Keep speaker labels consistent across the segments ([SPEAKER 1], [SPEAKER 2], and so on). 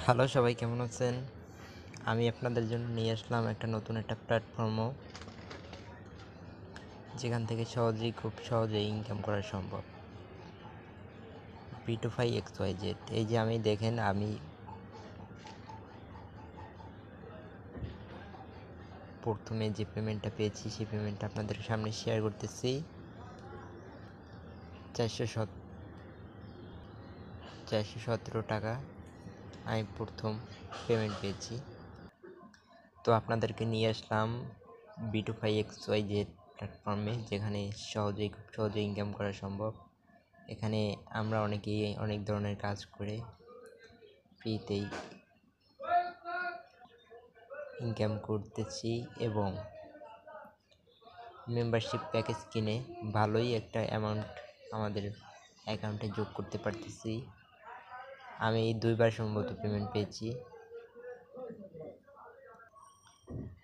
[SPEAKER 1] Hello সবাই, কেমন আছেন? আমি আপনাদের জন্য নিয়ে আসলাম নতুন একটা প্ল্যাটফর্মও, যেখান থেকে খুব সহজেই ইনকাম করা সম্ভব। P2Fi XYZ। এই যে আমি প্রথমে যে পেমেন্টটা পেয়েছি সেই পেমেন্টটা আপনাদের সামনে শেয়ার করতেছি। 417 টাকা আমি প্রথম পেমেন্ট পেয়েছি। তো আপনাদেরকে নিয়ে আসলাম P2Fi XYZ প্ল্যাটফর্মে, যেখানে খুব সহজে ইনকাম করা সম্ভব। এখানে আমরা অনেকেই অনেক ধরনের কাজ করে ফ্রিতেই ইনকাম করতেছি এবং মেম্বারশিপ প্যাকেজ কিনে ভালোই একটা অ্যামাউন্ট আমাদের অ্যাকাউন্টে যোগ করতে পারতেছি। আমি 2বার সম্ভবত পেমেন্ট পেয়েছি।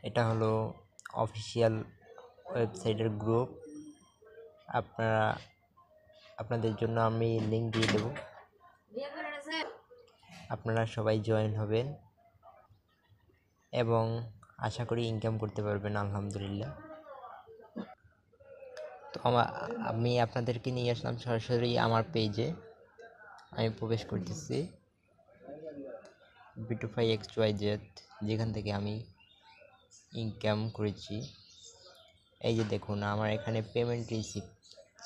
[SPEAKER 1] এটা হলো অফিসিয়াল ওয়েবসাইটের গ্রুপ। আপনাদের জন্য আমি লিঙ্ক দিয়ে দেব, আপনারা সবাই জয়েন হবেন এবং আশা করি ইনকাম করতে পারবেন আলহামদুলিল্লাহ। তো আমি আপনাদেরকে নিয়ে আসলাম সরাসরি আমার পেজে। আমি প্রবেশ করতেছি P2Fi XYZ, যেখান থেকে আমি ইনকাম করেছি। এই যে দেখুন, আমার এখানে পেমেন্ট রিসিপ্ট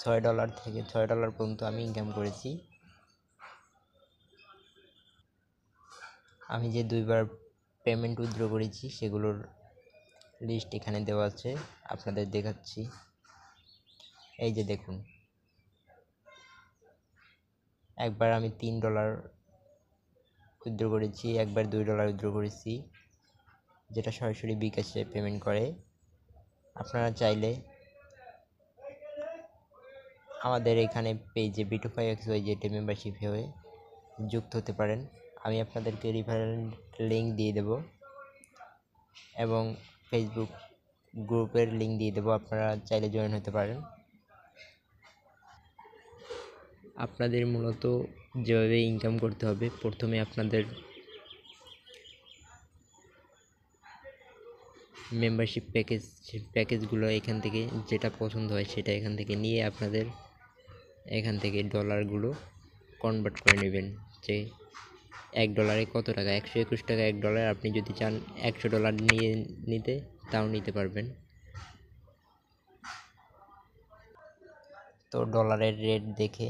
[SPEAKER 1] $6 থেকে $6 পর্যন্ত আমি ইনকাম করেছি। আমি যে 2বার পেমেন্ট উইথড্র করেছি সেগুলোর লিস্ট এখানে দেওয়া আছে, আপনাদের দেখাচ্ছি। এই যে দেখুন, একবার আমি $3 উইথড্র করেছি, একবার $2 উইথড্র করেছি, যেটা সরাসরি বিকাশে পেমেন্ট করে। আপনারা চাইলে আমাদের এখানে পেজে P2Fi XYZ মেম্বারশিপ হয়ে যুক্ত হতে পারেন। আমি আপনাদেরকে রেফারেল লিঙ্ক দিয়ে দেব এবং ফেসবুক গ্রুপের লিঙ্ক দিয়ে দেব, আপনারা চাইলে জয়েন হতে পারেন। আপনাদের মূলত যেভাবে ইনকাম করতে হবে, প্রথমে আপনাদের মেম্বারশিপ প্যাকেজগুলো এখান থেকে যেটা পছন্দ হয় সেটা এখান থেকে নিয়ে আপনাদের এখান থেকে ডলারগুলো কনভার্ট করে নেবেন। যে $1 কত টাকা, 121 টাকা $1। আপনি যদি চান $100 নিতে, তাও নিতে পারবেন। তো ডলারের রেট দেখে